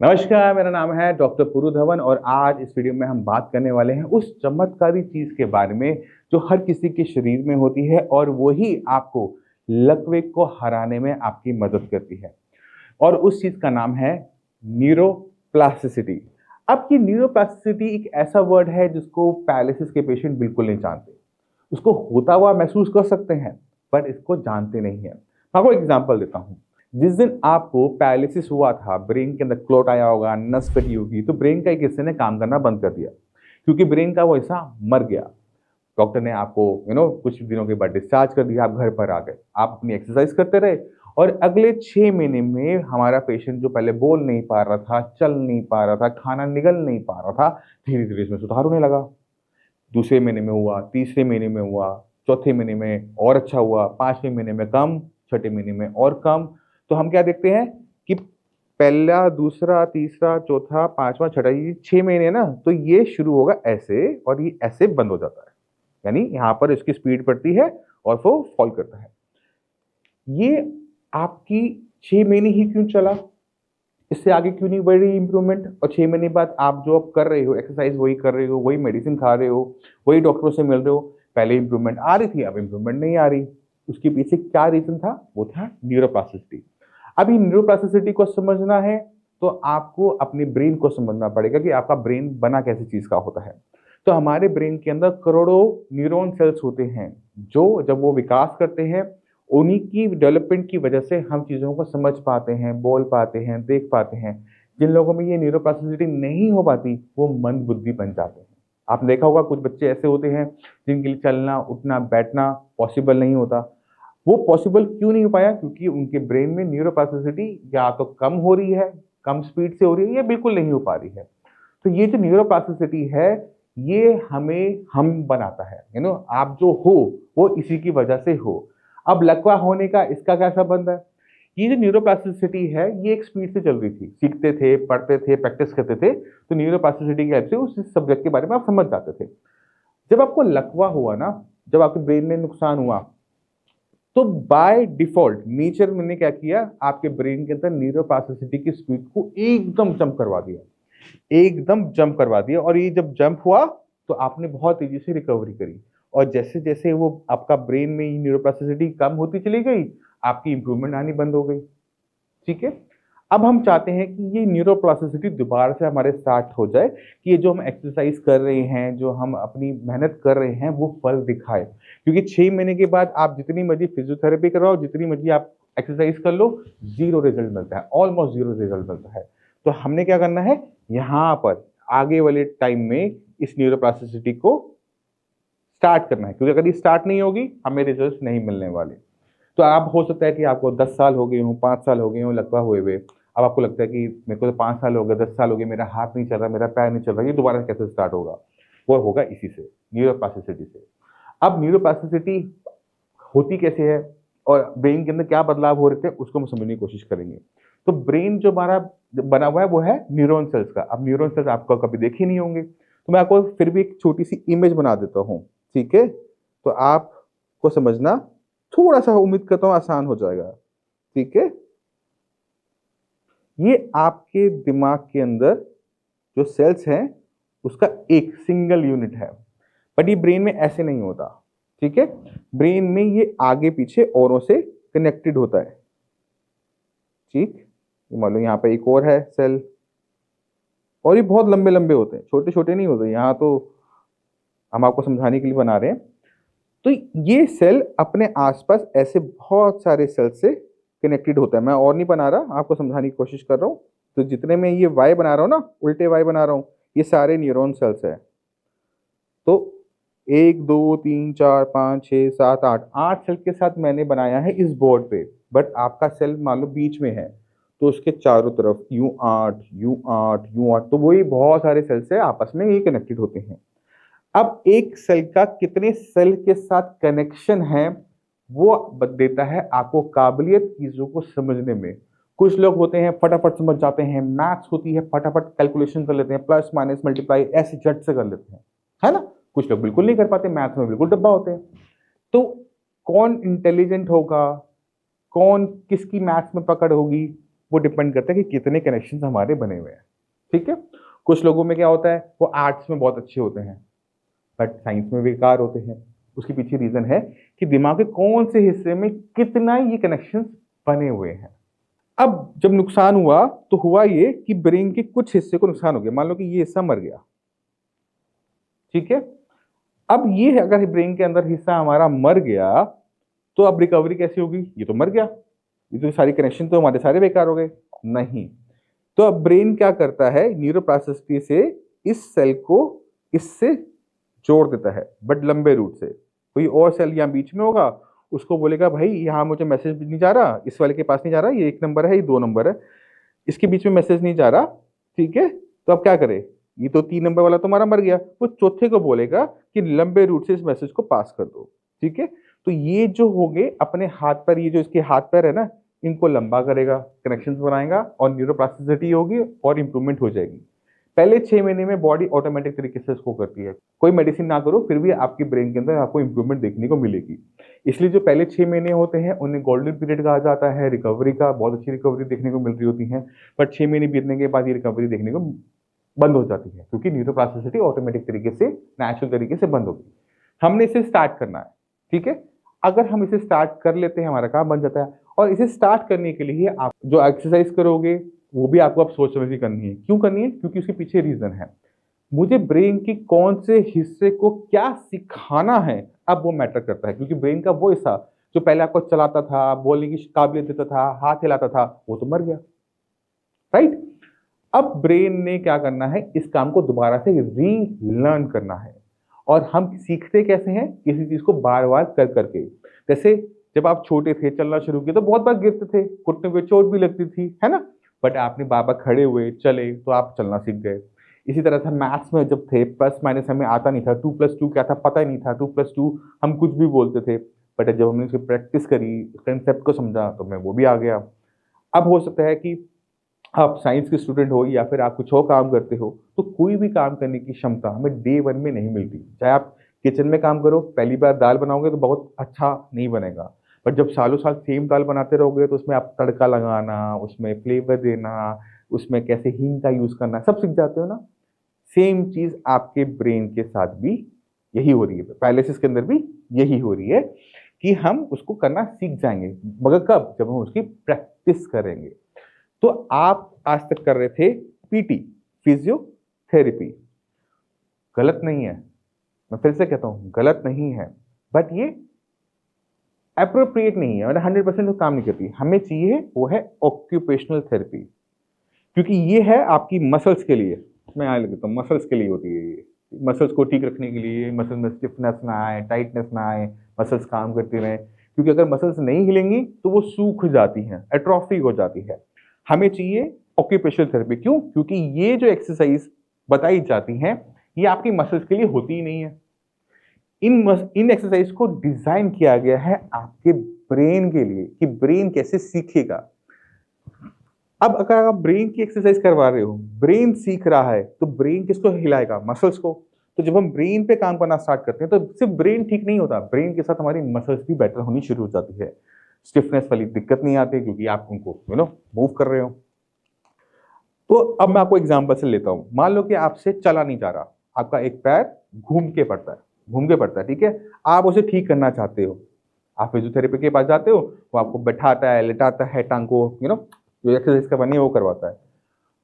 नमस्कार, मेरा नाम है डॉक्टर पुरु धवन और आज इस वीडियो में हम बात करने वाले हैं उस चमत्कारी चीज के बारे में जो हर किसी के शरीर में होती है और वही आपको लकवे को हराने में आपकी मदद करती है। और उस चीज का नाम है न्यूरोप्लास्टिसिटी। अब ये न्यूरोप्लास्टिसिटी एक ऐसा वर्ड है जिसको पैरालिसिस के पेशेंट बिल्कुल नहीं जानते। उसको होता हुआ महसूस कर सकते हैं पर इसको जानते नहीं है। मैं आपको एग्जांपल देता हूँ। जिस दिन आपको पैरालिसिस हुआ था, ब्रेन के अंदर क्लॉट आया होगा, नस फटी होगी, तो ब्रेन का एक हिस्से ने काम करना बंद कर दिया क्योंकि ब्रेन का वो हिस्सा मर गया। डॉक्टर ने आपको कुछ दिनों के बाद डिस्चार्ज कर दिया, आप घर पर आ गए, आप अपनी एक्सरसाइज करते रहे और अगले 6 महीने में हमारा पेशेंट जो पहले बोल नहीं पा रहा था, चल नहीं पा रहा था, खाना निगल नहीं पा रहा था, धीरे धीरे इसमें सुधार होने लगा। दूसरे महीने में हुआ, तीसरे महीने में हुआ, चौथे महीने में और अच्छा हुआ, 5वें महीने में कम, छठे महीने में और कम। तो हम क्या देखते हैं कि पहला, दूसरा, तीसरा, चौथा, पांचवा, छठा, ये 6 महीने है ना, तो ये शुरू होगा ऐसे और ये ऐसे बंद हो जाता है। यानी यहाँ पर इसकी स्पीड बढ़ती है और वो फॉल करता है। ये आपकी 6 महीने ही क्यों चला, इससे आगे क्यों नहीं बढ़ रही इंप्रूवमेंट? और 6 महीने बाद आप जो अब कर रहे हो, एक्सरसाइज वही कर रहे हो, वही मेडिसिन खा रहे हो, वही डॉक्टरों से मिल रहे हो, पहले इंप्रूवमेंट आ रही थी, अब इंप्रूवमेंट नहीं आ रही। उसके पीछे क्या रीजन था? वो था न्यूरोप्लास्टिसिटी। अभी न्यूरोप्लास्टिसिटी को समझना है तो आपको अपने ब्रेन को समझना पड़ेगा कि आपका ब्रेन बना कैसी चीज का होता है। तो हमारे ब्रेन के अंदर करोड़ों न्यूरॉन सेल्स होते हैं जो जब वो विकास करते हैं, उन्हीं की डेवलपमेंट की वजह से हम चीज़ों को समझ पाते हैं, बोल पाते हैं, देख पाते हैं। जिन लोगों में ये न्यूरोप्लास्टिसिटी नहीं हो पाती वो मंद बुद्धि बन जाते हैं। आपने देखा होगा कुछ बच्चे ऐसे होते हैं जिनके लिए चलना, उठना, बैठना पॉसिबल नहीं होता। वो पॉसिबल क्यों नहीं हो पाया? क्योंकि उनके ब्रेन में न्यूरोप्लास्टिसिटी या तो कम हो रही है, कम स्पीड से हो रही है, या बिल्कुल नहीं हो पा रही है। तो ये जो न्यूरोप्लास्टिसिटी है, ये हमें हम बनाता है। आप जो हो वो इसी की वजह से हो। अब लकवा होने का इसका क्या संबंध है? ये जो न्यूरोप्लास्टिसिटी है ये एक स्पीड से चल रही थी, सीखते थे, पढ़ते थे, प्रैक्टिस करते थे, तो न्यूरोप्लास्टिसिटी की हेल्प से उस सब्जेक्ट के बारे में आप समझ जाते थे। जब आपको लकवा हुआ ना, जब आपके ब्रेन में नुकसान हुआ, तो बाय डिफॉल्ट नेचर ने क्या किया, आपके ब्रेन के अंदर न्यूरोप्लास्टिसिटी की स्पीड को एकदम जंप करवा दिया, एकदम जंप करवा दिया। और ये जब जंप हुआ तो आपने बहुत तेजी से रिकवरी करी। और जैसे जैसे वो आपका ब्रेन में न्यूरोप्लास्टिसिटी कम होती चली गई, आपकी इंप्रूवमेंट आनी बंद हो गई। ठीक है, अब हम चाहते हैं कि ये न्यूरोप्लास्टिसिटी दोबारा से हमारे स्टार्ट हो जाए, कि ये जो हम एक्सरसाइज कर रहे हैं, जो हम अपनी मेहनत कर रहे हैं, वो फल दिखाए। क्योंकि 6 महीने के बाद आप जितनी मर्जी फिजियोथेरेपी करवाओ, जितनी मर्जी आप एक्सरसाइज कर लो, जीरो रिजल्ट मिलता है, ऑलमोस्ट जीरो रिजल्ट मिलता है। तो हमने क्या करना है, यहाँ पर आगे वाले टाइम में इस न्यूरोप्लास्टिसिटी को स्टार्ट करना है, क्योंकि अगर ये स्टार्ट नहीं होगी हमें रिजल्ट नहीं मिलने वाले। तो आप, हो सकता है कि आपको 10 साल हो गए हों, 5 साल हो गए हों लकवा हुए हुए, अब आपको लगता है कि मेरे को तो 5 साल हो गए, 10 साल हो गए, मेरा हाथ नहीं चल रहा, मेरा पैर नहीं चल रहा, ये दोबारा कैसे स्टार्ट होगा? वो होगा इसी से, न्यूरोप्लास्टिसिटी से। अब न्यूरोप्लास्टिसिटी होती कैसे है और ब्रेन के अंदर क्या बदलाव हो रहे थे, उसको हम समझने की कोशिश करेंगे। तो ब्रेन जो हमारा बना हुआ है वो है न्यूरॉन सेल्स का। अब न्यूरॉन सेल्स आपको कभी देखे नहीं होंगे, तो मैं आपको फिर भी एक छोटी सी इमेज बना देता हूँ। ठीक है, तो आपको समझना थोड़ा सा, उम्मीद करता हूँ, आसान हो जाएगा। ठीक है, ये आपके दिमाग के अंदर जो सेल्स हैं उसका एक सिंगल यूनिट है, बट ये ब्रेन में ऐसे नहीं होता। ठीक है, ब्रेन में ये आगे पीछे औरों से कनेक्टेड होता है। ठीक, ये मान लो यहाँ पे एक और है सेल, और ये बहुत लंबे लंबे होते हैं, छोटे छोटे नहीं होते। यहाँ तो हम आपको समझाने के लिए बना रहे हैं। तो ये सेल अपने आसपास ऐसे बहुत सारे सेल से कनेक्टेड होता है। मैं और नहीं बना रहा, आपको समझाने की कोशिश कर रहा हूँ। तो जितने में ये वाई बना रहा हूँ ना, उल्टे वाई बना रहा हूँ, ये सारे न्यूरॉन सेल्स है। तो 1 2 3 4 5 6 7 8 सेल के साथ मैंने बनाया है इस बोर्ड पे, बट आपका सेल मान लो बीच में है, तो उसके चारों तरफ यूं 8 यूं 8 यूं 8, तो वही बहुत सारे सेल से आपस में ये कनेक्टेड होते हैं। अब एक सेल का कितने सेल के साथ कनेक्शन है वो देता है आपको काबिलियत चीजों को समझने में। कुछ लोग होते हैं फटाफट समझ जाते हैं, मैथ्स होती है फटाफट कैलकुलेशन कर लेते हैं, प्लस माइनस मल्टीप्लाई ऐसे झट से कर लेते हैं, है ना। कुछ लोग बिल्कुल नहीं कर पाते, मैथ्स में बिल्कुल डब्बा होते हैं। तो कौन इंटेलिजेंट होगा, कौन किसकी मैथ्स में पकड़ होगी, वो डिपेंड करता है कि कितने कनेक्शन हमारे बने हुए हैं। ठीक है, कुछ लोगों में क्या होता है, वो आर्ट्स में बहुत अच्छे होते हैं बट साइंस में बेकार होते हैं। उसके पीछे रीजन है कि दिमाग के कौन से हिस्से में कितना ये कनेक्शंस बने हुए हैं। अब जब नुकसान हुआ तो हुआ ये कि ब्रेन के कुछ हिस्से को नुकसान हो गया, मान लो कि ये हिस्सा मर गया। ठीक है, अब ये अगर ब्रेन के अंदर हिस्सा हमारा मर गया तो अब रिकवरी कैसे होगी, ये तो मर गया, ये तो सारी कनेक्शन तो हमारे सारे बेकार हो गए। नहीं, तो अब ब्रेन क्या करता है, न्यूरोप्लास्टिसिटी से इस सेल को इससे जोड़ देता है बट लंबे रूट से। कोई और सेल यहाँ बीच में होगा, उसको बोलेगा भाई यहाँ मुझे मैसेज नहीं जा रहा, इस वाले के पास नहीं जा रहा, ये 1 नंबर है, ये 2 नंबर है, इसके बीच में मैसेज नहीं जा रहा। ठीक है, तो अब क्या करे, ये तो 3 नंबर वाला तुम्हारा मर गया, वो चौथे को बोलेगा कि लंबे रूट से इस मैसेज को पास कर दो। ठीक है, तो ये जो हो गए अपने हाथ पैर, ये जो इसके हाथ पैर है ना, इनको लंबा करेगा, कनेक्शंस बनाएगा और न्यूरोप्लास्टिसिटी होगी और इंप्रूवमेंट हो जाएगी। पहले 6 महीने में बॉडी ऑटोमेटिक तरीके से इसको करती है, कोई मेडिसिन ना करो फिर भी आपकी ब्रेन के अंदर आपको इंप्रूवमेंट देखने को मिलेगी। इसलिए जो पहले 6 महीने होते हैं उन्हें गोल्डन पीरियड कहा जाता है रिकवरी का, बहुत अच्छी रिकवरी देखने को मिल रही होती है। बट 6 महीने बीतने के बाद ये रिकवरी देखने को बंद हो जाती है क्योंकि न्यूरोप्लास्टिसिटी ऑटोमेटिक तरीके से, नेचुरल तरीके से बंद होगी। हमने इसे स्टार्ट करना है। ठीक है, अगर हम इसे स्टार्ट कर लेते हैं हमारा काम बन जाता है। और इसे स्टार्ट करने के लिए आप जो एक्सरसाइज करोगे वो भी आपको अब सोच समझ के करनी है। क्यों करनी है, क्योंकि उसके पीछे रीजन है, मुझे ब्रेन के कौन से हिस्से को क्या सिखाना है, अब वो मैटर करता है। क्योंकि ब्रेन का वो हिस्सा जो पहले आपको चलाता था, बोलने की काबिलियत देता था, हाथ हिलाता था, वो तो मर गया। राइट, अब ब्रेन ने क्या करना है, इस काम को दोबारा से रीलर्न करना है। और हम सीखते कैसे हैं, किसी चीज को बार बार कर करके। जैसे जब आप छोटे थे, चलना शुरू किया तो बहुत बार गिरते थे, घुटने पे चोट भी लगती थी, है ना, बट आपने बार बार खड़े हुए चले तो आप चलना सीख गए। इसी तरह से मैथ्स में जब थे, प्लस माइनस हमें आता नहीं था, 2+2 क्या था पता ही नहीं था, 2+2 हम कुछ भी बोलते थे, बट जब हमने उसकी प्रैक्टिस करी, कंसेप्ट को समझा तो मैं वो भी आ गया। अब हो सकता है कि आप साइंस के स्टूडेंट हो या फिर आप कुछ और काम करते हो, तो कोई भी काम करने की क्षमता हमें डे 1 में नहीं मिलती। चाहे आप किचन में काम करो, पहली बार दाल बनाओगे तो बहुत अच्छा नहीं बनेगा, पर जब सालों साल सेम दाल बनाते रहोगे तो उसमें आप तड़का लगाना, उसमें फ्लेवर देना, उसमें कैसे हींग का यूज करना, सब सीख जाते हो ना। सेम चीज आपके ब्रेन के साथ भी यही हो रही है, पैरालिसिस के अंदर भी यही हो रही है कि हम उसको करना सीख जाएंगे, मगर कब, जब हम उसकी प्रैक्टिस करेंगे। तो आप आज तक कर रहे थे पीटी, फिजियोथेरेपी, गलत नहीं है, मैं फिर से कहता हूं गलत नहीं है, बट ये अप्रोप्रिएट नहीं है, मतलब 100% तो काम नहीं करती। हमें चाहिए वो है ऑक्यूपेशनल थेरेपी, क्योंकि ये है आपकी मसल्स के लिए। मैं यहाँ लिखता हूँ मसल्स के लिए होती है ये, मसल्स को ठीक रखने के लिए, मसल में स्टिफनेस ना आए, टाइटनेस ना आए, मसल्स काम करती रहें। क्योंकि अगर मसल्स नहीं हिलेंगी तो वो सूख जाती हैं, एट्रोफी हो जाती है। हमें चाहिए ऑक्यूपेशनल थेरेपी। क्यों, क्योंकि ये जो एक्सरसाइज बताई जाती हैं ये आपकी मसल्स के लिए होती ही नहीं है। इन एक्सरसाइज को डिजाइन किया गया है आपके ब्रेन के लिए कि ब्रेन कैसे सीखेगा। अब अगर आप ब्रेन की एक्सरसाइज करवा रहे हो, ब्रेन सीख रहा है, तो ब्रेन किसको हिलाएगा, मसल्स को। तो जब हम ब्रेन पे काम करना स्टार्ट करते हैं तो सिर्फ ब्रेन ठीक नहीं होता, ब्रेन के साथ हमारी मसल्स भी बेटर होनी शुरू हो जाती है। स्टिफनेस वाली दिक्कत नहीं आती क्योंकि आप उनको मूव कर रहे हो। तो अब मैं आपको एग्जांपल से लेता हूं, मान लो कि आपसे चला नहीं जा रहा, आपका एक पैर घूम के पड़ता है, ठीक है, आप उसे ठीक करना चाहते हो। आप फिजियोथेरेपी के पास जाते हो, वो आपको बैठाता है, लेटाता है, टांग को जो एक्सरसाइज करवानी है वो करवाता है।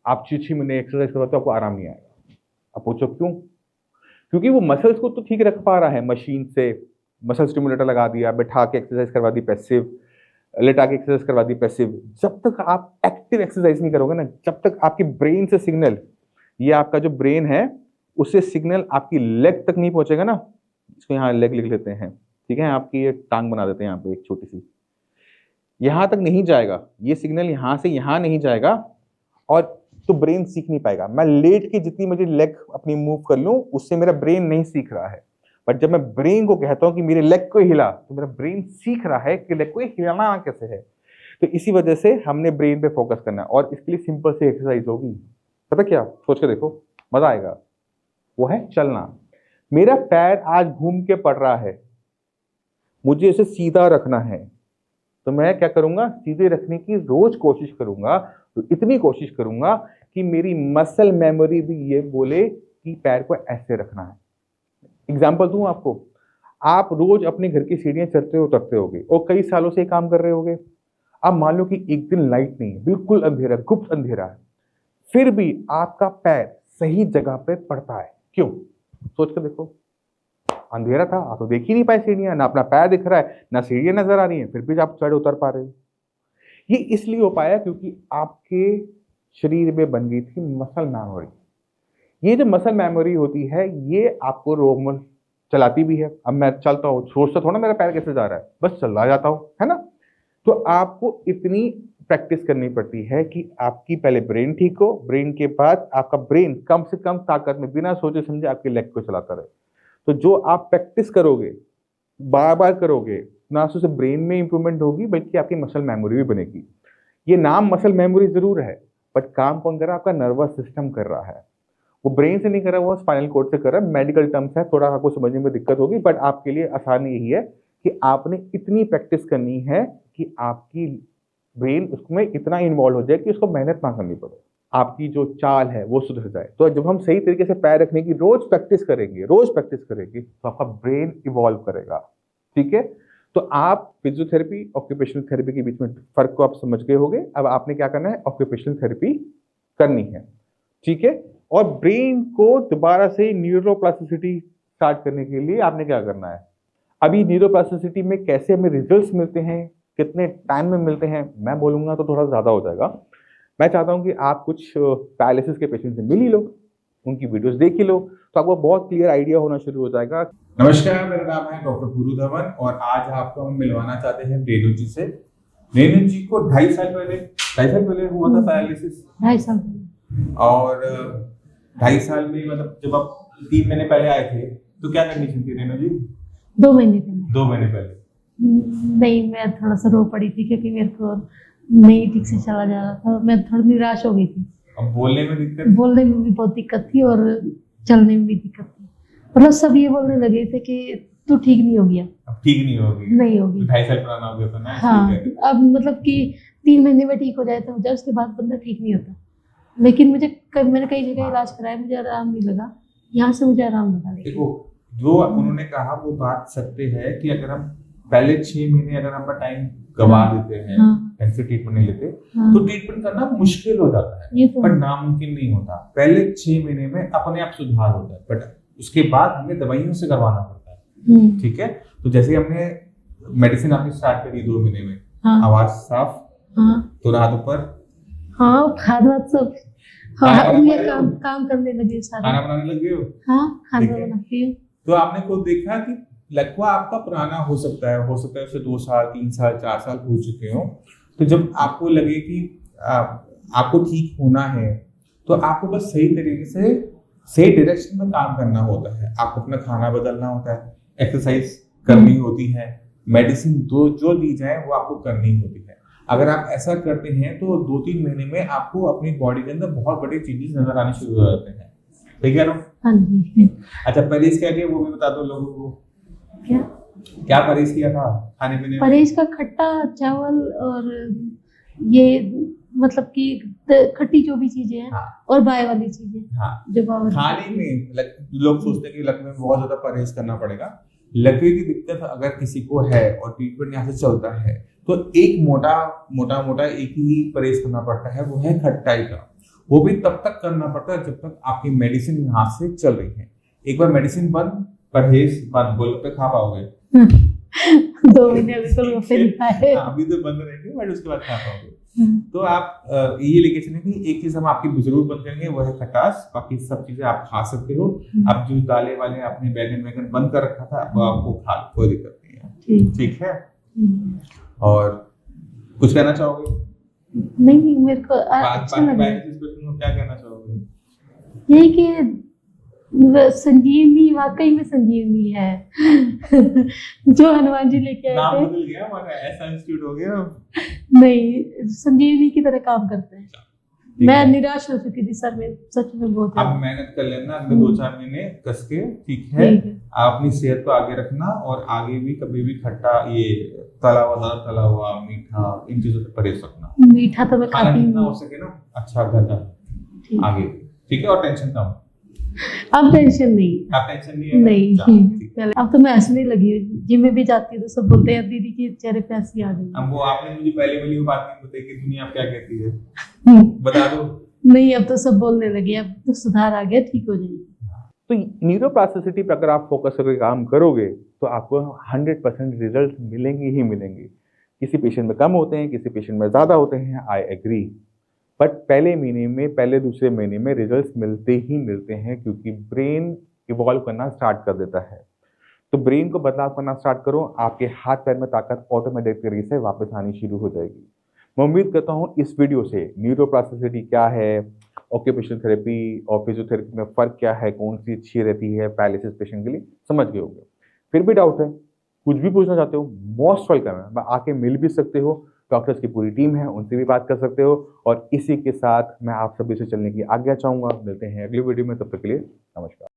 आप 6 महीने एक्सरसाइज करवाते हो, आपको आराम नहीं आएगा। अब पूछो क्यों, क्योंकि वो मसल्स को तो ठीक रख पा रहा है, मशीन से मसल स्टिमुलेटर लगा दिया, बैठा के एक्सरसाइज करवा दी पैसिव, लेटा के एक्सरसाइज करवा दी पैसिव। जब तक आप एक्टिव एक्सरसाइज नहीं करोगे ना, जब तक आपकी ब्रेन से सिग्नल, ये आपका जो ब्रेन है उससे सिग्नल आपकी लेग तक नहीं पहुंचेगा ना, इसको यहाँ लेग लिख लेते हैं, ठीक है, आपकी ये टांग बना देते हैं यहाँ पे एक छोटी सी, यहां तक नहीं जाएगा ये सिग्नल, यहां से यहां नहीं जाएगा, और तो ब्रेन सीख नहीं पाएगा। मैं लेट के जितनी मुझे लेग अपनी मूव कर लूं उससे मेरा ब्रेन नहीं सीख रहा है, बट जब मैं ब्रेन को कहता हूं कि मेरे लेग को हिला, तो मेरा ब्रेन सीख रहा है कि लेग को हिलाना कैसे है। तो इसी वजह से हमने ब्रेन पे फोकस करना है, और इसके लिए सिंपल सी एक्सरसाइज होगी, पता क्या, सोच के देखो, मजा आएगा। वो है चलना। मेरा पैर आज घूम के पड़ रहा है, मुझे इसे सीधा रखना है, तो मैं क्या करूंगा, सीधे रखने की रोज कोशिश करूंगा, तो इतनी कोशिश करूंगा कि मेरी मसल मेमोरी भी ये बोले कि पैर को ऐसे रखना है। एग्जाम्पल दूं आपको, आप रोज अपने घर की सीढ़ियां चढ़ते उतरते होगे और कई सालों से काम कर रहे होगे। अब मान लो कि एक दिन लाइट नहीं है, बिल्कुल अंधेरा, गुप्त अंधेरा है, फिर भी आपका पैर सही जगह पे पड़ता है। क्यों? सोच कर देखो, अंधेरा था, आप तो देख ही नहीं पाए सीढ़ियां, ना अपना पैर दिख रहा है, ना सीढ़ियां नजर आ रही हैं, फिर भी आप चढ़ उतर पा रहे हो। ये इसलिए हो पाया क्योंकि आपके शरीर में बन गई थी मसल मेमोरी। ये जो मसल मेमोरी होती है ये आपको रोज चलाती भी है। अब मैं चलता हूँ, सोचता थोड़ा मेरा पैर कैसे जा रहा है, बस चला जाता हूँ, है ना। तो आपको इतनी प्रैक्टिस करनी पड़ती है कि आपकी पहले ब्रेन ठीक हो, ब्रेन के बाद आपका ब्रेन कम से कम ताकत में बिना सोचे समझे आपके लेग को चलाता रहे। तो जो आप प्रैक्टिस करोगे, बार बार करोगे, ना सिर्फ ब्रेन में इंप्रूवमेंट होगी बल्कि आपकी मसल मेमोरी भी बनेगी। ये नाम मसल मेमोरी जरूर है, बट काम कौन कर रहा है? आपका नर्वस सिस्टम कर रहा है। वो ब्रेन से नहीं कर रहा, वो स्पाइनल कॉर्ड से कर रहा है। मेडिकल टर्म्स है, थोड़ा आपको समझने में दिक्कत होगी, बट आपके लिए आसान यही है कि आपने इतनी प्रैक्टिस करनी है कि आपकी ब्रेन उसमें इतना इन्वॉल्व हो जाए कि उसको मेहनत ना करनी पड़े, आपकी जो चाल है वो सुधर जाए। तो जब हम सही तरीके से पैर रखने की रोज प्रैक्टिस करेंगे तो आपका ब्रेन इवॉल्व करेगा। ठीक है, तो आप फिजियोथेरेपी ऑक्यूपेशनल थेरेपी के बीच में फर्क को आप समझ गए होंगे। अब आपने क्या करना है, ऑक्यूपेशनल थेरेपी करनी है। ठीक है, और ब्रेन को दोबारा से न्यूरोप्लास्टिसिटी स्टार्ट करने के लिए आपने क्या करना है, अभी न्यूरोप्लास्टिसिटी में कैसे हमें रिजल्ट्स मिलते हैं, कितने टाइम में मिलते हैं, मैं बोलूंगा तो थोड़ा ज़्यादा हो जाएगा। मैं चाहता हूं कि आप कुछ पैरालिसिस के पेशेंट से मिल ही लो, उनकी वीडियोस देख ही लो, तो आपको बहुत क्लियर आइडिया होना शुरू हो जाएगा। नमस्कार, मेरा नाम है डॉक्टर पुरु धवन और आज आपको हम मिलवाना चाहते हैं रेणु जी से। रेणु जी को 2.5 साल पहले हुआ था पैरालिसिस। 2.5 साल पहले। और 2.5 साल में मतलब जब आप 3 महीने पहले आए थे तो क्या कंडीशन थी रेणु जी? 2 महीने पहले। 2 महीने पहले नहीं, मैं थोड़ा सा रो पड़ी थी क्योंकि मेरे को नहीं ठीक से चला जा रहा था, मैं थोड़ी निराश हो गई थी। अब बोलने में भी बहुत दिक्कत थी और चलने में भी दिक्कत थी। मतलब सब ये बोलने लगे थे कि तू ठीक नहीं हो गया। अब ठीक नहीं होगी, नहीं होगी। 2.5 साल पुराना हो गया था ना। हाँ, अब मतलब कि 3 महीने में ठीक हो जाए तो हो जाए, उसके बाद बंदा ठीक नहीं होता। लेकिन मैंने कई जगह इलाज कराया, मुझे आराम नहीं लगा। यहाँ से मुझे आराम लगा। देखो, जो उन्होंने कहा वो बात सत्य है कि अगर हम पहले 6 महीने अगर हम टाइम गवा देते हैं, ऐसे ट्रीटमेंट नहीं लेते, तो ट्रीटमेंट करना मुश्किल हो जाता है, पर नामुमकिन नहीं होता। पहले 6 महीने में अपने आप सुधार होता है, बट उसके बाद हमें दवाइयों से करवाना पड़ता है। ठीक है, तो जैसे हमने मेडिसिन आपने स्टार्ट करी 2 महीने में, आवाज साफ, तो हाथ ऊपर, हाथ सब, काम करने लगे, खाना बनाने लगे हो। खाना बनाती हूँ। तो आपने खुद देखा कि लकवा आपका पुराना हो सकता है उसे 2 साल 3 साल 4 साल हो चुके हो। तो जब आपको लगे कि आपको ठीक होना है, तो आपको बस सही तरीके से सही डायरेक्शन में काम करना होता है। आपको अपना खाना बदलना होता है, एक्सरसाइज करनी होती है, मेडिसिन जो दी जाए वो आपको करनी होती है। अगर आप ऐसा करते हैं तो 2-3 महीने में आपको अपनी बॉडी के अंदर बहुत बड़े चेंजेस नजर आने शुरू हो जाते हैं। ठीक है ना? हाँ जी। अच्छा, परहेज क्या किया वो भी बता दो लोगों को। क्या परहेज किया था खाने पीने में? परहेज का खट्टा चावल और ये मतलब कि खट्टी जो भी चीजें हैं, और बाय वाली चीजें, जो खाने में लोग सोचते हैं कि लकवे में बहुत ज्यादा परहेज करना पड़ेगा। लकवे की दिक्कत अगर किसी को है और ट्रीटमेंट यहाँ से चलता है तो एक मोटा एक ही परहेज करना पड़ता है, वो है खट्टाई का। वो भी तब तक करना पड़ता है जब तक आपकी मेडिसिन यहाँ से चल रही है। एक बार मेडिसिन बंद, परहेज बंद, गोलगप्पे खा पाओगे? 2 महीने अभी तो अभी तो बंद रहेंगे, बट उसके बाद खा पाओगे। तो आप ये लेके चलें कि एक चीज हम आपकी जरूर बंद करेंगे, वो है खटास। बाकी सब चीजें आप खा सकते हो। आप जो दालें वाले आपने बैगन बंद कर रखा था, अब आपको खा लो, कोई दिक्कत नहीं है। ठीक है? और कुछ कहना चाहोगे? नहीं, मेरे को अच्छा लगा। क्या कहना चाहोगे? यही कि संजीवनी वाकई में संजीवनी है। जो हनुमान जी लेके आए थे। नाम बदल गया हमारा, ऐसा इंस्टीट्यूट हो गया। नहीं, संजीवनी की तरह काम करते हैं। ठीक मैं है। निराश हो चुकी थी सर में, सच में बहुत आप है। मेहनत कर लेना अगले 2-4 महीने कस के, ठीक है। ठीक है। आप अपनी सेहत को आगे रखना और आगे भी कभी भी खट्टा, ये तला हुआ मीठा, इन चीजों से परहेज रखना। मीठा तो मैं खाना खाती जितना हो हूँ। सके ना अच्छा खाना ठीक। आगे, ठीक है। और टेंशन कम, अब टेंशन नहीं। आप टेंशन नहीं है ना? नहीं, ठीक। पहले अब तो मैं हंसने लगी हूँ। जिम में भी जाती हूँ तो सब बोलते हैं दीदी के चेहरे पे हंसी आ गई। अब वो आपने मुझे पहले वाली बात नहीं बताई कि दुनिया क्या कहती है, हम्म, बता दो। नहीं अब तो सब बोलने लगे, अब तो सुधार आ गया, ठीक हो जाएगी। तो न्यूरोप्लास्टिसिटी पर अगर आप फोकस करके काम करोगे तो आपको 100% रिजल्ट मिलेंगे ही मिलेंगे। किसी पेशेंट में कम होते हैं, किसी पेशेंट में ज़्यादा होते हैं, आई एग्री। बट पहले महीने में, पहले दूसरे महीने में रिजल्ट्स मिलते ही मिलते हैं, क्योंकि ब्रेन इवॉल्व करना स्टार्ट कर देता है। तो ब्रेन को बदलाव करना स्टार्ट करो, आपके हाथ पैर में ताकत ऑटोमेटिक तरीके से वापस आनी शुरू हो जाएगी। मैं उम्मीद करता हूँ इस वीडियो से न्यूरोप्लास्टिसिटी क्या है, ऑक्यूपेशनल थेरेपी और फिजियोथेरेपी में फ़र्क क्या है, कौन सी अच्छी रहती है पैरालिसिस पेशेंट के लिए, समझ गए होंगे। फिर भी डाउट है, कुछ भी पूछना चाहते हो, मोस्ट वेलकम है। मैं आके मिल भी सकते हो, डॉक्टर्स की पूरी टीम है, उनसे भी बात कर सकते हो। और इसी के साथ मैं आप सभी से चलने की आज्ञा चाहूँगा। मिलते हैं अगली वीडियो में, तब तक के लिए नमस्कार।